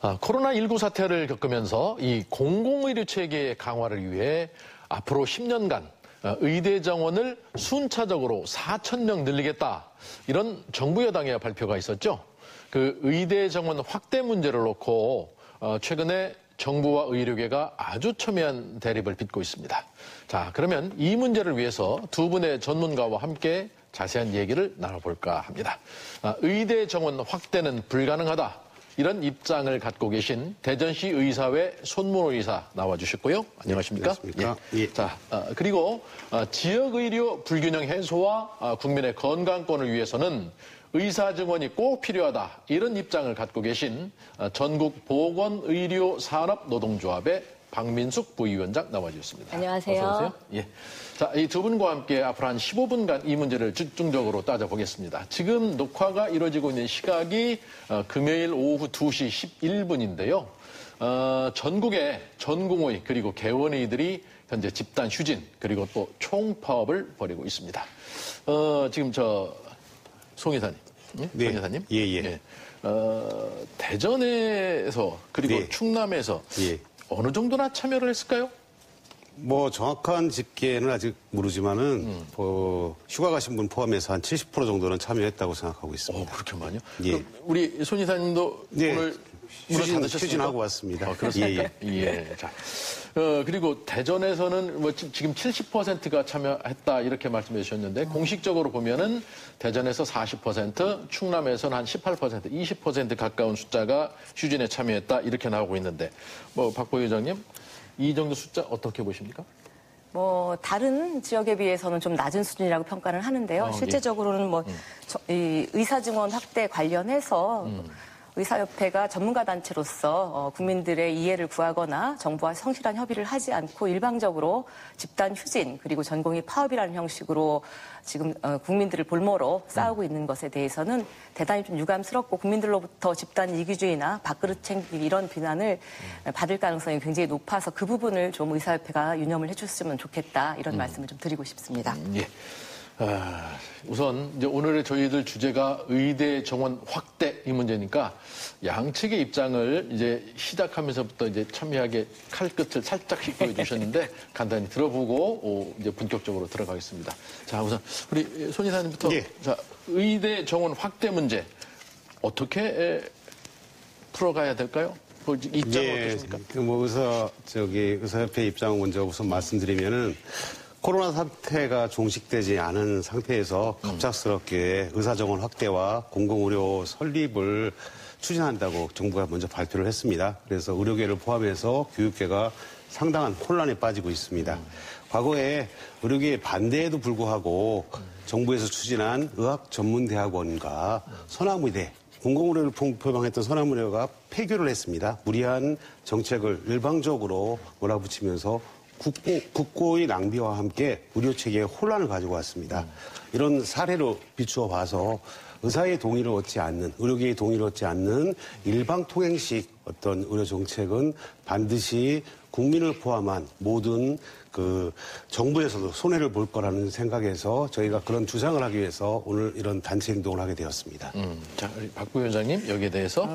코로나19 사태를 겪으면서 이 공공의료 체계의 강화를 위해 앞으로 10년간 의대 정원을 순차적으로 4,000명 늘리겠다. 이런 정부 여당의 발표가 있었죠. 그 의대 정원 확대 문제를 놓고 최근에 정부와 의료계가 아주 첨예한 대립을 빚고 있습니다. 자, 그러면 이 문제를 위해서 두 분의 전문가와 함께 자세한 얘기를 나눠볼까 합니다. 의대 정원 확대는 불가능하다. 이런 입장을 갖고 계신 대전시 의사회 손문호 의사 나와주셨고요. 안녕하십니까? 네, 예. 자, 그리고 지역의료 불균형 해소와 국민의 건강권을 위해서는 의사 증원이 꼭 필요하다. 이런 입장을 갖고 계신 전국보건의료산업노동조합의 박민숙 부위원장 나와주셨습니다. 안녕하세요. 어서 오세요. 예. 자, 이 두 분과 함께 앞으로 한 15분간 이 문제를 집중적으로 따져보겠습니다. 지금 녹화가 이루어지고 있는 시각이 금요일 오후 2시 11분인데요. 전국의 전공의 그리고 개원의들이 현재 집단 휴진 그리고 또 총파업을 벌이고 있습니다. 지금 송 이사님. 네. 송 이사님. 예. 대전에서 그리고 네. 충남에서 어느 정도나 참여를 했을까요? 뭐 정확한 집계는 아직 모르지만은 휴가 가신 분 포함해서 한 70% 정도는 참여했다고 생각하고 있습니다. 그렇게 많이요? 예. 우리 손 이사님도 오늘 휴진하고 왔습니다. 그렇습니다. 예. 자, 그리고 대전에서는 뭐 지금 70%가 참여했다 이렇게 말씀해 주셨는데 공식적으로 보면은 대전에서 40%, 충남에서는 한 18%, 20% 가까운 숫자가 휴진에 참여했다 이렇게 나오고 있는데 박 부회장님 이 정도 숫자 어떻게 보십니까? 다른 지역에 비해서는 좀 낮은 수준이라고 평가를 하는데요. 실제적으로는 이 의사 증원 확대 관련해서 의사협회가 전문가 단체로서 국민들의 이해를 구하거나 정부와 성실한 협의를 하지 않고 일방적으로 집단 휴진 그리고 전공의 파업이라는 형식으로 지금 국민들을 볼모로 싸우고 있는 것에 대해서는 대단히 좀 유감스럽고 국민들로부터 집단 이기주의나 밥그릇 챙기기 이런 비난을 받을 가능성이 굉장히 높아서 그 부분을 좀 의사협회가 유념을 해줬으면 좋겠다 이런 말씀을 좀 드리고 싶습니다. 예. 우선 이제 오늘의 저희들 주제가 의대 정원 확대 이 문제니까 양측의 입장을 이제 시작하면서부터 이제 첨예하게 칼끝을 살짝씩 보여주셨는데 간단히 들어보고 이제 본격적으로 들어가겠습니다. 자, 우선 우리 손 이사님부터 자, 의대 정원 확대 문제 어떻게 풀어가야 될까요? 입장 어떠십니까? 의사협회 입장 먼저 우선 말씀드리면은. 코로나 사태가 종식되지 않은 상태에서 갑작스럽게 의사정원 확대와 공공의료 설립을 추진한다고 정부가 먼저 발표를 했습니다. 그래서 의료계를 포함해서 교육계가 상당한 혼란에 빠지고 있습니다. 과거에 의료계의 반대에도 불구하고 정부에서 추진한 의학전문대학원과 서남의대, 공공의료를 표방했던 서남의대가 폐교를 했습니다. 무리한 정책을 일방적으로 몰아붙이면서 국고의 낭비와 함께 의료체계에 혼란을 가지고 왔습니다. 이런 사례로 비추어 봐서 의사의 동의를 얻지 않는, 의료계의 동의를 얻지 않는 일방통행식 어떤 의료 정책은 반드시 국민을 포함한 모든 정부에서도 손해를 볼 거라는 생각에서 저희가 그런 주장을 하기 위해서 오늘 이런 단체 행동을 하게 되었습니다. 자, 박 부위원장님 여기에 대해서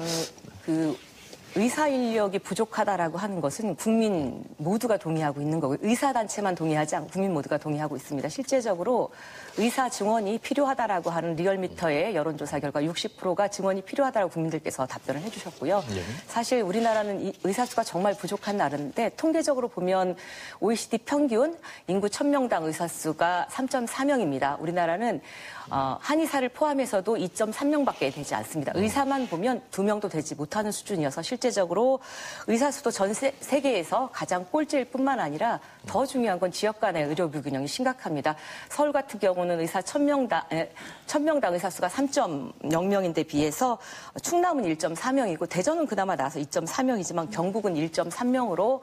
의사 인력이 부족하다라고 하는 것은 국민 모두가 동의하고 있는 거고 의사단체만 동의하지 않고 국민 모두가 동의하고 있습니다. 실제적으로 의사 증원이 필요하다라고 하는 리얼미터의 여론조사 결과 60%가 증원이 필요하다고 국민들께서 답변을 해주셨고요. 사실 우리나라는 의사 수가 정말 부족한 나라인데 통계적으로 보면 OECD 평균 인구 1000명당 의사 수가 3.4명입니다. 우리나라는 한의사를 포함해서도 2.3명밖에 되지 않습니다. 의사만 보면 2명도 되지 못하는 수준이어서 실제적으로 의사 수도 전 세계에서 가장 꼴찌일 뿐만 아니라 더 중요한 건 지역 간의 의료 불균형이 심각합니다. 서울 같은 경우는 의사 1000명당 의사 수가 3.0명인데 비해서 충남은 1.4명이고 대전은 그나마 나아서 2.4명이지만 경북은 1.3명으로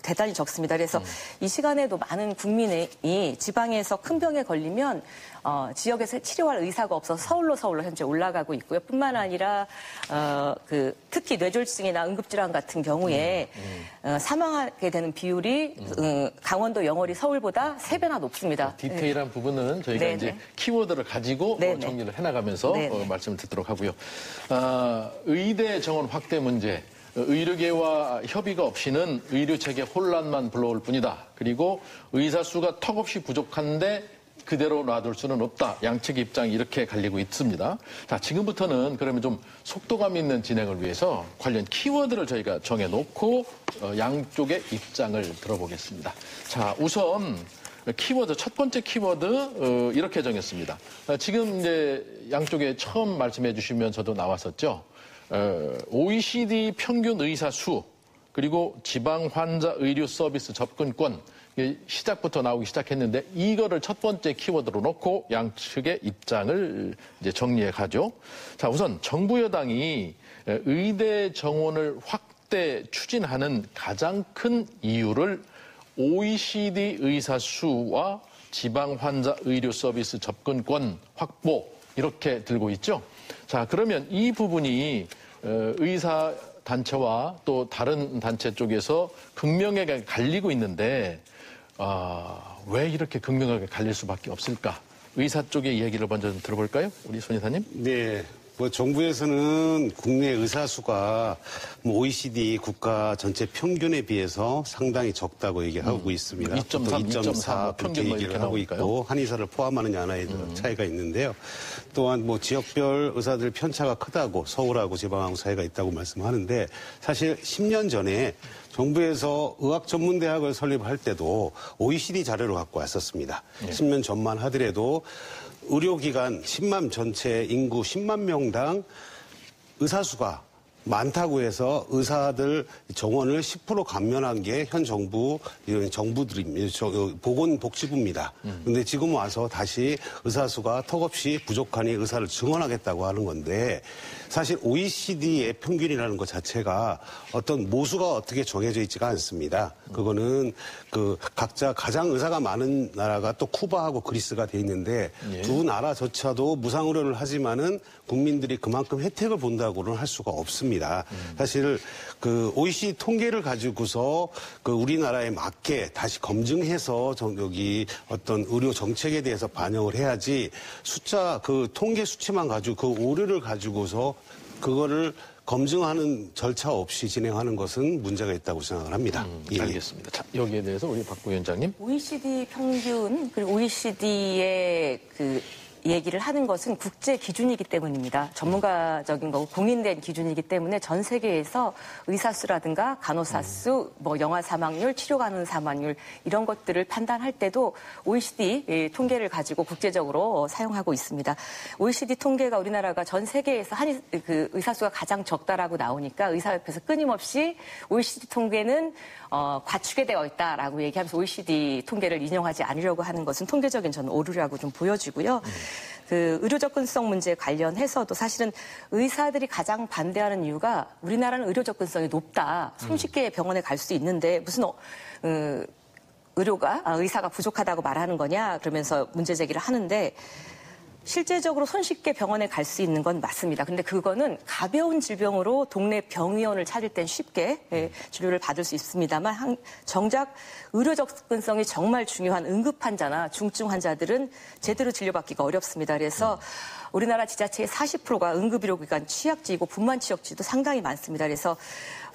대단히 적습니다. 그래서 이 시간에도 많은 국민이 지방에서 큰 병에 걸리면 지역에서 치료할 의사가 없어서 서울로 현재 올라가고 있고요. 뿐만 아니라 특히 뇌졸중이나 응급질환 같은 경우에 사망하게 되는 비율이 강원도 영월이 서울보다 3배나 높습니다. 디테일한 부분은 저희가 이제 키워드를 가지고 정리를 해나가면서 말씀을 듣도록 하고요. 의대 정원 확대 문제. 의료계와 협의가 없이는 의료체계 혼란만 불러올 뿐이다. 그리고 의사 수가 턱없이 부족한데 그대로 놔둘 수는 없다. 양측 입장이 이렇게 갈리고 있습니다. 자, 지금부터는 그러면 좀 속도감 있는 진행을 위해서 관련 키워드를 저희가 정해놓고 양쪽의 입장을 들어보겠습니다. 자, 우선 키워드, 첫 번째 키워드 이렇게 정했습니다. 지금 이제 양쪽에 처음 말씀해 주시면서도 나왔었죠. OECD 평균 의사 수, 그리고 지방 환자 의료 서비스 접근권, 시작부터 나오기 시작했는데 이거를 첫 번째 키워드로 놓고 양측의 입장을 이제 정리해 가죠. 자, 우선 정부 여당이 의대 정원을 확대 추진하는 가장 큰 이유를 OECD 의사 수와 지방 환자 의료 서비스 접근권 확보 이렇게 들고 있죠. 자, 그러면 이 부분이 의사 단체와 또 다른 단체 쪽에서 극명하게 갈리고 있는데 왜 이렇게 극명하게 갈릴 수밖에 없을까? 의사 쪽의 이야기를 먼저 좀 들어볼까요? 우리 손 이사님? 네. 정부에서는 국내 의사 수가 OECD 국가 전체 평균에 비해서 상당히 적다고 얘기하고 있습니다. 2.3, 2.4 평균 그렇게 뭐 얘기를 이렇게 하고 나올까요? 있고 한의사를 포함하느냐 안 하느냐 차이가 있는데요. 또한 지역별 의사들 편차가 크다고 서울하고 지방하고 차이가 있다고 말씀하는데 사실 10년 전에 정부에서 의학전문대학을 설립할 때도 OECD 자료를 갖고 왔었습니다. 10년 전만 하더라도 의료기관 10만 전체 인구 10만 명당 의사 수가 많다고 해서 의사들 정원을 10% 감면한 게 현 정부, 정부들입니다. 보건복지부입니다. 그런데 지금 와서 다시 의사 수가 턱없이 부족하니 의사를 증원하겠다고 하는 건데 사실 OECD의 평균이라는 것 자체가 어떤 모수가 어떻게 정해져 있지가 않습니다. 그거는 각자 가장 의사가 많은 나라가 또 쿠바하고 그리스가 돼 있는데 두 나라조차도 무상의료를 하지만은 국민들이 그만큼 혜택을 본다고는 할 수가 없습니다. 사실 OECD 통계를 가지고서 우리나라에 맞게 다시 검증해서 여기 어떤 의료 정책에 대해서 반영을 해야지 숫자 통계 수치만 가지고 그 오류를 가지고서 그거를 검증하는 절차 없이 진행하는 것은 문제가 있다고 생각을 합니다. 예. 알겠습니다. 자, 여기에 대해서 우리 박 부위원장님. OECD 평균 그리고 OECD의 얘기를 하는 것은 국제 기준이기 때문입니다. 전문가적인 거고 공인된 기준이기 때문에 전 세계에서 의사 수라든가 간호사 수, 영아 사망률, 치료 가능 사망률 이런 것들을 판단할 때도 OECD 통계를 가지고 국제적으로 사용하고 있습니다. OECD 통계가 우리나라가 전 세계에서 의사 수가 가장 적다라고 나오니까 의사협회에서 끊임없이 OECD 통계는 과축에 되어 있다라고 얘기하면서 OECD 통계를 인용하지 않으려고 하는 것은 통계적인 저는 오류라고 좀 보여지고요. 의료 접근성 문제 관련해서도 사실은 의사들이 가장 반대하는 이유가 우리나라는 의료 접근성이 높다. 손쉽게 병원에 갈 수 있는데 무슨 의사가 부족하다고 말하는 거냐 그러면서 문제 제기를 하는데 실제적으로 손쉽게 병원에 갈 수 있는 건 맞습니다. 근데 그거는 가벼운 질병으로 동네 병의원을 찾을 땐 쉽게 치료를 받을 수 있습니다만 정작 의료 접근성이 정말 중요한 응급 환자나 중증 환자들은 제대로 진료받기가 어렵습니다. 그래서 우리나라 지자체의 40%가 응급의료기관 취약지이고 분만 취약지도 상당히 많습니다. 그래서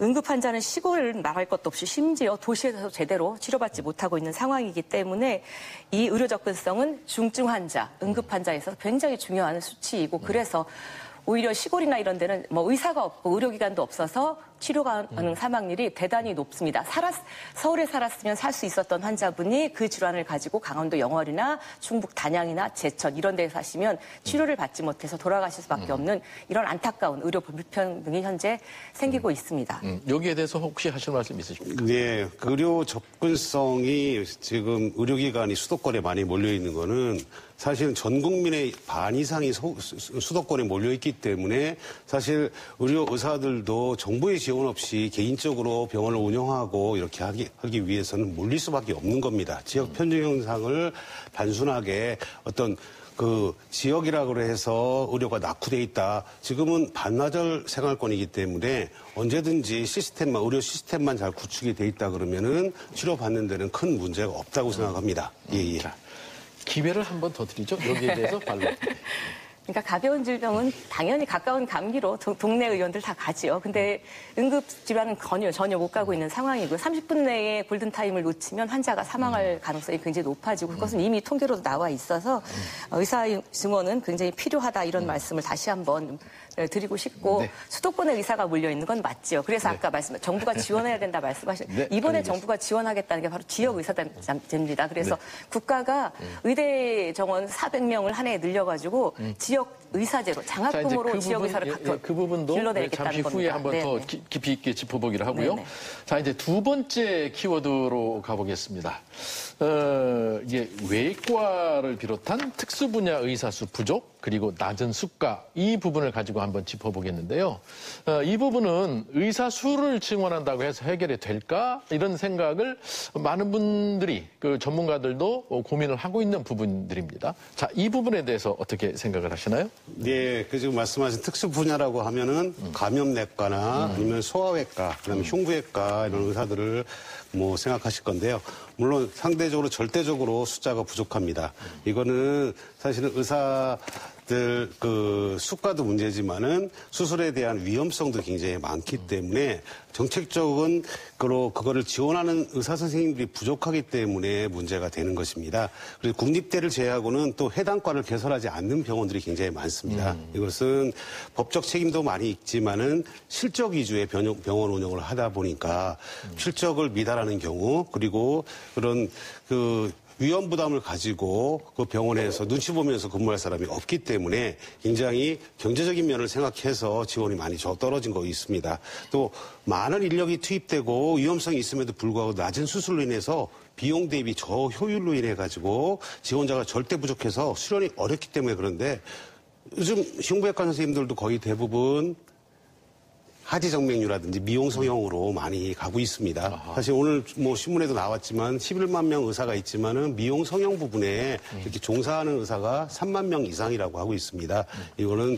응급 환자는 시골을 나갈 것도 없이 심지어 도시에서 제대로 치료받지 못하고 있는 상황이기 때문에 이 의료 접근성은 중증 환자, 응급 환자에서 굉장히 중요한 수치이고 그래서 오히려 시골이나 이런 데는 의사가 없고 의료기관도 없어서 치료 가능 사망률이 대단히 높습니다. 서울에 살았으면 살 수 있었던 환자분이 그 질환을 가지고 강원도 영월이나 충북 단양이나 제천 이런 데에 사시면 치료를 받지 못해서 돌아가실 수밖에 없는 이런 안타까운 의료 불평등이 현재 생기고 있습니다. 여기에 대해서 혹시 하실 말씀 있으십니까? 네, 의료 접근성이 지금 의료기관이 수도권에 많이 몰려 있는 거는 사실은 전 국민의 반 이상이 수도권에 몰려 있기 때문에 사실 의사들도 정부의 지원 없이 개인적으로 병원을 운영하고 이렇게 하기 위해서는 몰릴 수밖에 없는 겁니다. 지역 편중 현상을 단순하게 어떤 지역이라고 해서 의료가 낙후돼 있다. 지금은 반나절 생활권이기 때문에 언제든지 의료 시스템만 잘 구축이 돼 있다 그러면은 치료받는 데는 큰 문제가 없다고 생각합니다. 예. 자, 기회를 한 번 더 드리죠. 여기에 대해서 발로. 그러니까 가벼운 질병은 당연히 가까운 감기로 동네 의원들 다 가지요. 근데 응급 질환은 전혀 못 가고 있는 상황이고요. 30분 내에 골든타임을 놓치면 환자가 사망할 가능성이 굉장히 높아지고 그것은 이미 통계로도 나와 있어서 의사 증원은 굉장히 필요하다 이런 말씀을 다시 한번 드리고 싶고 네. 수도권에 의사가 몰려있는 건 맞지요. 그래서 네. 아까 정부가 지원해야 된다 말씀하신 네, 이번에 알겠습니다. 정부가 지원하겠다는 게 바로 지역 의사단체입니다. 그래서 네. 국가가 의대 정원 400명을 한 해에 늘려가지고 지역 의사제로 장학금으로 지역 의사를 그 부분도 길러내겠다는 잠시 후에 겁니다. 한번 네, 더 네. 깊이 있게 짚어보기로 하고요. 네네. 자, 이제 두 번째 키워드로 가보겠습니다. 이게 외과를 비롯한 특수 분야 의사 수 부족 그리고 낮은 수가 이 부분을 가지고 한번 짚어보겠는데요. 이 부분은 의사 수를 증원한다고 해서 해결이 될까 이런 생각을 많은 분들이 그 전문가들도 고민을 하고 있는 부분들입니다. 자, 이 부분에 대해서 어떻게 생각을 하시나요? 네, 그 지금 말씀하신 특수 분야라고 하면은 감염내과나 아니면 소아외과, 그다음에 흉부외과 이런 의사들을 뭐 생각하실 건데요. 물론 상대적으로 절대적으로 숫자가 부족합니다. 이거는 사실은 의사들 그 수가도 문제지만은 수술에 대한 위험성도 굉장히 많기 때문에 정책적인 그거를 지원하는 의사 선생님들이 부족하기 때문에 문제가 되는 것입니다. 그래서 국립대를 제외하고는 또 해당 과를 개설하지 않는 병원들이 굉장히 많습니다. 이것은 법적 책임도 많이 있지만은 실적 위주의 병원 운영을 하다 보니까 실적을 미달하는 경우 그리고 그런 그 위험 부담을 가지고 그 병원에서 눈치 보면서 근무할 사람이 없기 때문에 굉장히 경제적인 면을 생각해서 지원이 많이 떨어진 거 있습니다. 또 많은 인력이 투입되고 위험성이 있음에도 불구하고 낮은 수술로 인해서 비용 대비 저효율로 인해 가지고 지원자가 절대 부족해서 수련이 어렵기 때문에 그런데 요즘 흉부외과 선생님들도 거의 대부분 하지정맥류라든지 미용 성형으로 많이 가고 있습니다. 아하. 사실 오늘 뭐 신문에도 나왔지만 11만 명 의사가 있지만은 미용 성형 부분에 이렇게 종사하는 의사가 3만 명 이상이라고 하고 있습니다. 이거는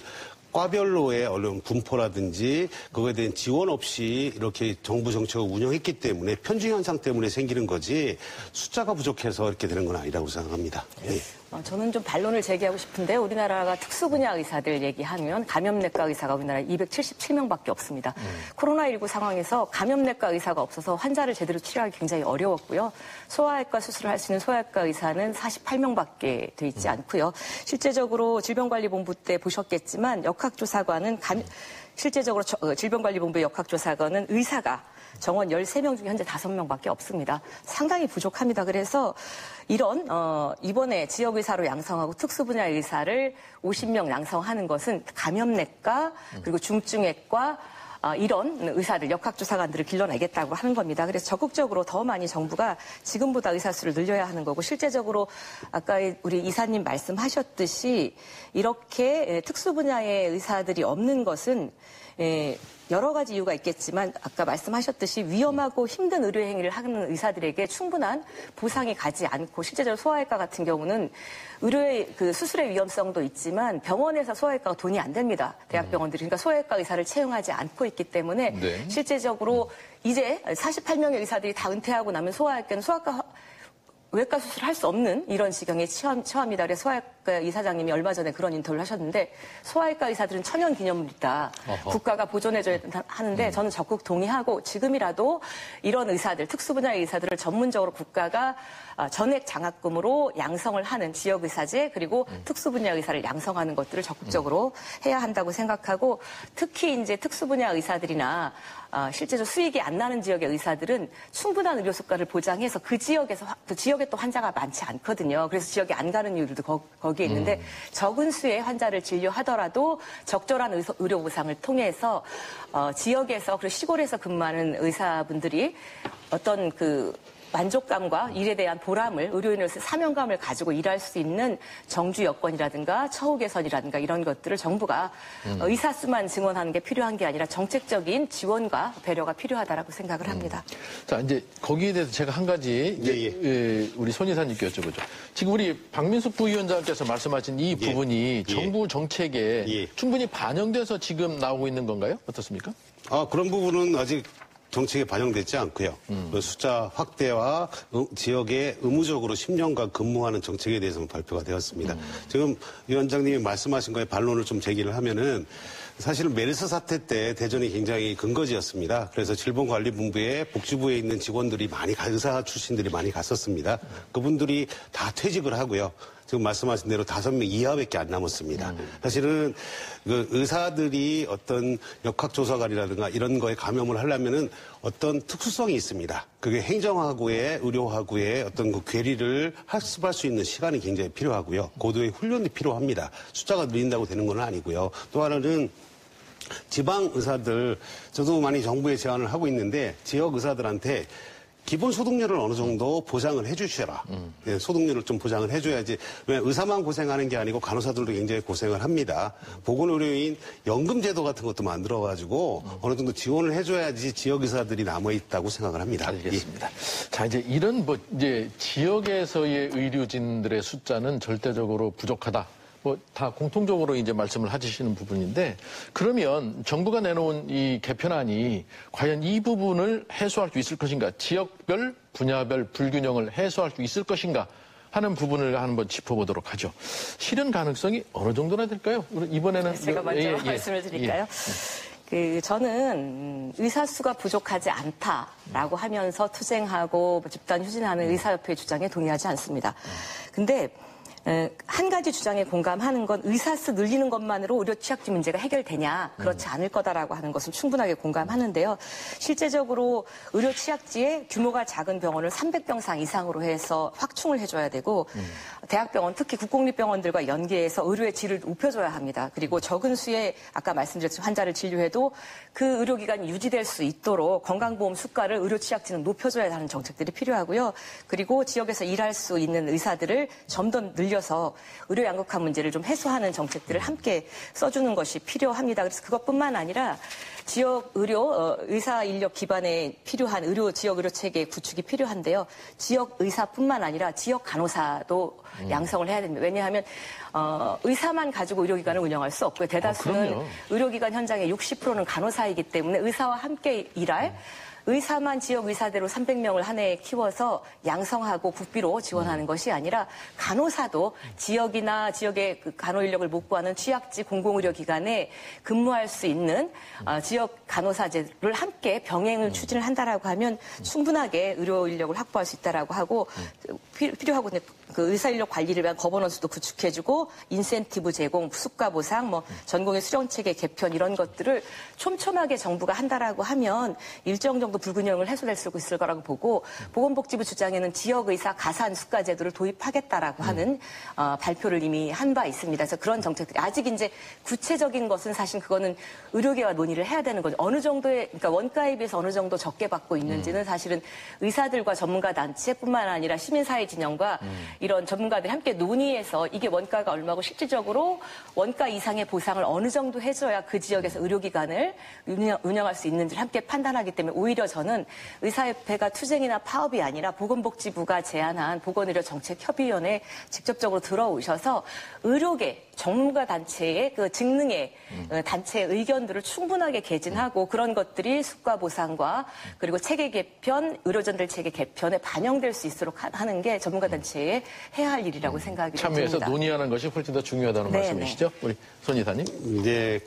과별로의 언론 분포라든지 그거에 대한 지원 없이 이렇게 정부 정책을 운영했기 때문에 편중 현상 때문에 생기는 거지 숫자가 부족해서 이렇게 되는 건 아니라고 생각합니다. 네. 저는 좀 반론을 제기하고 싶은데 우리나라가 특수 분야 의사들 얘기하면 감염내과 의사가 우리나라에 277명밖에 없습니다. 코로나19 상황에서 감염내과 의사가 없어서 환자를 제대로 치료하기 굉장히 어려웠고요. 소아외과 수술을 할 수 있는 소아외과 의사는 48명밖에 돼 있지 않고요. 실제적으로 질병관리본부 때 보셨겠지만 역학조사관은 실제적으로 질병관리본부의 역학조사관은 의사가 정원 13명 중에 현재 5명밖에 없습니다. 상당히 부족합니다. 그래서 이번에 지역의사로 양성하고 특수분야 의사를 50명 양성하는 것은 감염내과 그리고 중증외과 이런 의사들, 역학조사관들을 길러내겠다고 하는 겁니다. 그래서 적극적으로 더 많이 정부가 지금보다 의사 수를 늘려야 하는 거고 실제적으로 아까 우리 이사님 말씀하셨듯이 이렇게 특수 분야의 의사들이 없는 것은 여러 가지 이유가 있겠지만 아까 말씀하셨듯이 위험하고 힘든 의료 행위를 하는 의사들에게 충분한 보상이 가지 않고 실제적으로 소아외과 같은 경우는 의료의 그 수술의 위험성도 있지만 병원에서 소아외과가 돈이 안 됩니다. 대학병원들이. 그러니까 소아외과 의사를 채용하지 않고 있기 때문에 네. 실제적으로 이제 48명의 의사들이 다 은퇴하고 나면 소아외과는 외과 수술을 할 수 없는 이런 지경에 처합니다. 그래서 소아외과 이사장님이 얼마 전에 그런 인터뷰를 하셨는데 소아외과 의사들은 천연기념물이다. 어허. 국가가 보존해줘야 하는데 저는 적극 동의하고 지금이라도 이런 의사들, 특수분야의 의사들을 전문적으로 국가가 전액 장학금으로 양성을 하는 지역의사제 그리고 특수분야 의사를 양성하는 것들을 적극적으로 해야 한다고 생각하고 특히 이제 특수분야 의사들이나 실제로 수익이 안 나는 지역의 의사들은 충분한 의료 수가를 보장해서 그 지역에 또 환자가 많지 않거든요. 그래서 지역에 안 가는 이유들도 거기에 있는데 적은 수의 환자를 진료하더라도 적절한 의료 보상을 통해서 지역에서 그리고 시골에서 근무하는 의사분들이 어떤 그 만족감과 일에 대한 보람을 의료인으로서 사명감을 가지고 일할 수 있는 정주 여건이라든가 처우 개선이라든가 이런 것들을 정부가 의사 수만 증원하는 게 필요한 게 아니라 정책적인 지원과 배려가 필요하다라고 생각을 합니다. 자, 이제 거기에 대해서 제가 한 가지 우리 손 이사님께 여쭤보죠. 지금 우리 박민숙 부위원장께서 말씀하신 이 부분이 정부 정책에 충분히 반영돼서 지금 나오고 있는 건가요? 어떻습니까? 그런 부분은 아직 정책에 반영되지 않고요. 숫자 확대와 지역에 의무적으로 10년간 근무하는 정책에 대해서는 발표가 되었습니다. 지금 위원장님이 말씀하신 거에 반론을 좀 제기를 하면은 사실은 메르스 사태 때 대전이 굉장히 근거지였습니다. 그래서 질병관리본부에 복지부에 있는 직원들이 의사 출신들이 많이 갔었습니다. 그분들이 다 퇴직을 하고요. 지금 말씀하신 대로 5명 이하밖에 안 남았습니다. 사실은 그 의사들이 어떤 역학조사관이라든가 이런 거에 감염을 하려면은 어떤 특수성이 있습니다. 그게 행정하고의 의료하고의 어떤 그 괴리를 학습할 수 있는 시간이 굉장히 필요하고요. 고도의 훈련이 필요합니다. 숫자가 늘린다고 되는 건 아니고요. 또 하나는 지방 의사들, 저도 많이 정부에 제안을 하고 있는데 지역 의사들한테 기본 소득률을 어느 정도 보장을 해주셔라. 네, 소득률을 좀 보장을 해줘야지. 왜 의사만 고생하는 게 아니고 간호사들도 굉장히 고생을 합니다. 보건의료인 연금제도 같은 것도 만들어가지고 어느 정도 지원을 해줘야지 지역 의사들이 남아있다고 생각을 합니다. 알겠습니다. 자, 이제 이런 이제 지역에서의 의료진들의 숫자는 절대적으로 부족하다. 다 공통적으로 이제 말씀을 하시는 부분인데, 그러면 정부가 내놓은 이 개편안이 과연 이 부분을 해소할 수 있을 것인가, 지역별, 분야별 불균형을 해소할 수 있을 것인가 하는 부분을 한번 짚어보도록 하죠. 실현 가능성이 어느 정도나 될까요? 이번에는 제가 먼저 말씀을 드릴까요? 저는 의사 수가 부족하지 않다라고 하면서 투쟁하고 집단 휴진하는 의사협회의 주장에 동의하지 않습니다. 근데 한 가지 주장에 공감하는 건 의사 수 늘리는 것만으로 의료 취약지 문제가 해결되냐, 그렇지 않을 거다라고 하는 것을 충분하게 공감하는데요. 실제적으로 의료 취약지에 규모가 작은 병원을 300병상 이상으로 해서 확충을 해줘야 되고, 대학병원, 특히 국공립병원들과 연계해서 의료의 질을 높여줘야 합니다. 그리고 적은 수의 아까 말씀드렸듯이 환자를 진료해도 그 의료기관이 유지될 수 있도록 건강보험 수가를 의료 취약지는 높여줘야 하는 정책들이 필요하고요. 그리고 지역에서 일할 수 있는 의사들을 좀 더 늘려서 의료 양극화 문제를 좀 해소하는 정책들을 함께 써주는 것이 필요합니다. 그래서 그것뿐만 아니라 지역 의료, 의사 인력 기반에 필요한 지역 의료 체계 구축이 필요한데요. 지역 의사뿐만 아니라 지역 간호사도 양성을 해야 됩니다. 왜냐하면 의사만 가지고 의료기관을 운영할 수 없고요. 대다수는 의료기관 현장의 60%는 간호사이기 때문에 의사와 함께 일할 의사만 지역 의사대로 300명을 한 해에 키워서 양성하고 국비로 지원하는 것이 아니라 간호사도 지역이나 지역의 그 간호 인력을 못 구하는 취약지 공공의료기관에 근무할 수 있는 지역 간호사제를 함께 병행을 추진을 한다라고 하면 충분하게 의료 인력을 확보할 수 있다라고 하고 필요하고 그 의사 인력 관리를 위한 거버넌스도 구축해주고 인센티브 제공, 수가 보상, 전공의 수령 체계 개편 이런 것들을 촘촘하게 정부가 한다라고 하면 일정 정도 불균형을 해소될 수 있을 거라고 보고, 보건복지부 주장에는 지역의사 가산 수가 제도를 도입하겠다라고 하는 발표를 이미 한 바 있습니다. 그래서 그런 정책들이 아직 이제 구체적인 것은 사실 그거는 의료계와 논의를 해야 되는 거죠. 어느 정도의, 그러니까 원가에 비해서 어느 정도 적게 받고 있는지는 사실은 의사들과 전문가 단체뿐만 아니라 시민사회 진영과 이런 전문가들이 함께 논의해서 이게 원가가 얼마고 실질적으로 원가 이상의 보상을 어느 정도 해줘야 그 지역에서 의료기관을 운영할 수 있는지를 함께 판단하기 때문에 오히려 저는 의사협회가 투쟁이나 파업이 아니라 보건복지부가 제안한 보건의료정책협의위원회에 직접적으로 들어오셔서 의료계, 전문가 단체의 그 직능의 단체의 의견들을 충분하게 개진하고 그런 것들이 수가 보상과 그리고 체계 개편, 의료전들 체계 개편에 반영될 수 있도록 하는 게 전문가 단체의 해야 할 일이라고 생각이 듭니다. 참여해서 논의하는 것이 훨씬 더 중요하다는 말씀이시죠? 우리 손 이사님. 이제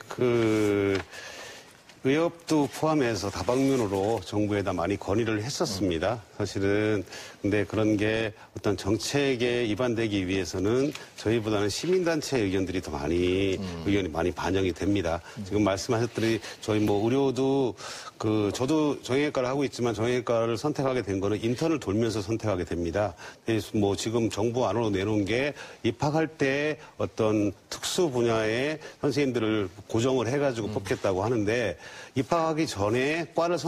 의협도 포함해서 다방면으로 정부에다 많이 건의를 했었습니다. 사실은 근데 그런 게 어떤 정책에 입안되기 위해서는 저희보다는 시민단체의 의견들이 더 많이 의견이 많이 반영이 됩니다. 지금 말씀하셨더니 저희 의료도 저도 정형외과를 하고 있지만 정형외과를 선택하게 된 거는 인턴을 돌면서 선택하게 됩니다. 그래서 지금 정부 안으로 내놓은 게 입학할 때 어떤 특수 분야의 선생님들을 고정을 해가지고 뽑겠다고 하는데 입학하기 전에 과를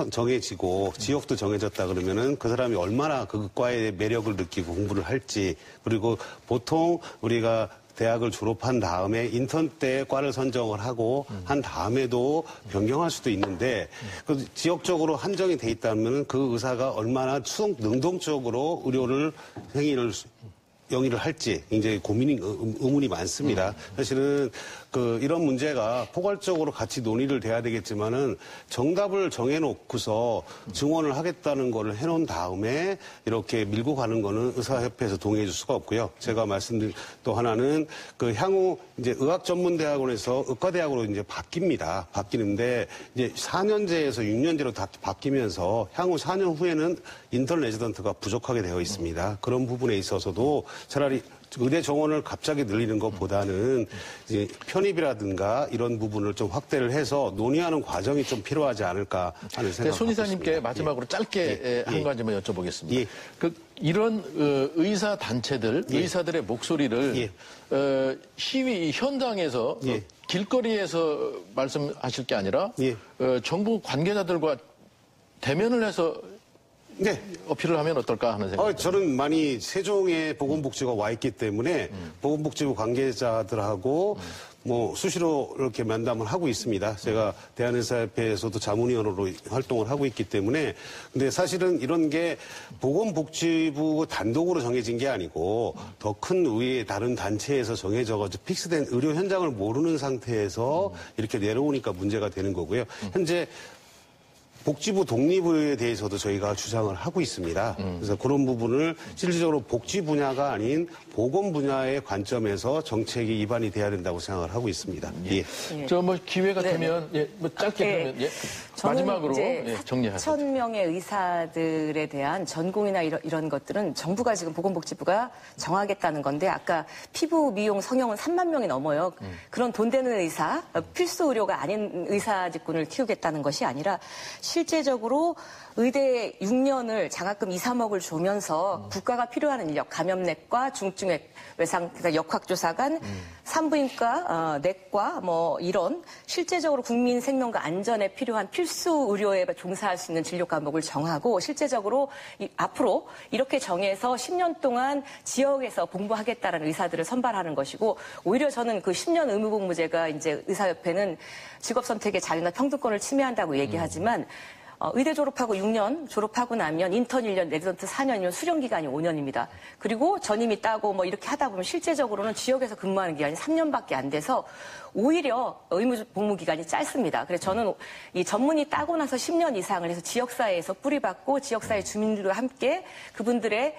정해지고 지역도 정해졌다 그러면은 그 사람이 얼마나 그 과의 매력을 느끼고 공부를 할지, 그리고 보통 우리가 대학을 졸업한 다음에 인턴 때 과를 선정을 하고 한 다음에도 변경할 수도 있는데 그 지역적으로 한정이 돼 있다면 그 의사가 얼마나 능동적으로 의료를 행위를 영위를 할지 굉장히 의문이 많습니다. 사실은 이런 문제가 포괄적으로 같이 논의를 돼야 되겠지만은 정답을 정해놓고서 증원을 하겠다는 거를 해놓은 다음에 이렇게 밀고 가는 거는 의사협회에서 동의해 줄 수가 없고요. 제가 말씀드린 또 하나는 향후 이제 의학전문대학원에서 의과대학으로 이제 바뀌는데 이제 4년제에서 6년제로 다 바뀌면서 향후 4년 후에는 인턴 레지던트가 부족하게 되어 있습니다. 그런 부분에 있어서도 차라리 의대 정원을 갑자기 늘리는 것보다는 이제 편입이라든가 이런 부분을 좀 확대를 해서 논의하는 과정이 좀 필요하지 않을까 하는 생각이 손 이사님께 마지막으로 짧게 한 가지만 여쭤보겠습니다. 이런 의사 단체들, 의사들의 목소리를 시위 현장에서 길거리에서 말씀하실 게 아니라 정부 관계자들과 대면을 해서 어필을 하면 어떨까 하는 생각이 저는 많이 세종에 보건복지부가 와 있기 때문에 보건복지부 관계자들하고 수시로 이렇게 면담을 하고 있습니다. 제가 대한의사협회에서도 자문위원으로 활동을 하고 있기 때문에. 근데 사실은 이런 게 보건복지부 단독으로 정해진 게 아니고 더 큰 의회 다른 단체에서 정해져가지고 픽스된 의료 현장을 모르는 상태에서 이렇게 내려오니까 문제가 되는 거고요. 현재 복지부 독립에 대해서도 저희가 주장을 하고 있습니다. 그래서 그런 부분을 실질적으로 복지 분야가 아닌 보건 분야의 관점에서 정책이 입안이 돼야 된다고 생각을 하고 있습니다. 저 기회가 되면 짧게 그러면 마지막으로 정리하세요. 4,000명의 의사들에 대한 전공이나 이런 것들은 정부가 지금 보건복지부가 정하겠다는 건데 아까 피부, 미용, 성형은 3만 명이 넘어요. 그런 돈 되는 의사, 필수 의료가 아닌 의사 직군을 키우겠다는 것이 아니라 실제적으로 의대 6년을 장학금 2, 3억을 주면서 국가가 필요한 인력, 감염내과, 중증외, 외상, 그러니까 역학조사관, 산부인과, 내과, 이런 실제적으로 국민 생명과 안전에 필요한 필수 의료에 종사할 수 있는 진료 과목을 정하고 실제적으로 앞으로 이렇게 정해서 10년 동안 지역에서 공부하겠다는 의사들을 선발하는 것이고 오히려 저는 그 10년 의무복무제가 이제 의사협회는 직업 선택의 자유나 평등권을 침해한다고 얘기하지만 의대 졸업하고 6년 졸업하고 나면 인턴 1년, 레지던트 4년이면 수련 기간이 5년입니다. 그리고 전임이 따고 이렇게 하다 보면 실제적으로는 지역에서 근무하는 기간이 3년밖에 안 돼서 오히려 의무 복무 기간이 짧습니다. 그래서 저는 이 전문의 따고 나서 10년 이상을 해서 지역사회에서 뿌리박고 지역사회 주민들과 함께 그분들의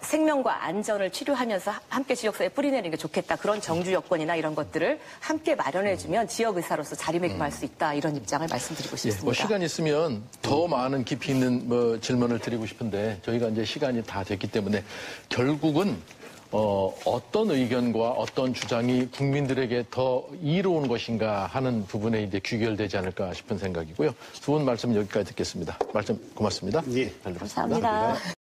생명과 안전을 치료하면서 함께 지역사회에 뿌리내리는 게 좋겠다. 그런 정주 여건이나 이런 것들을 함께 마련해주면 지역의사로서 자리매김할 수 있다. 이런 입장을 말씀드리고 싶습니다. 시간 있으면 더 많은 깊이 있는 질문을 드리고 싶은데 저희가 이제 시간이 다 됐기 때문에 결국은 어떤 의견과 어떤 주장이 국민들에게 더 이로운 것인가 하는 부분에 이제 귀결되지 않을까 싶은 생각이고요. 두 분 말씀 여기까지 듣겠습니다. 말씀 고맙습니다. 예. 잘 들었습니다. 감사합니다.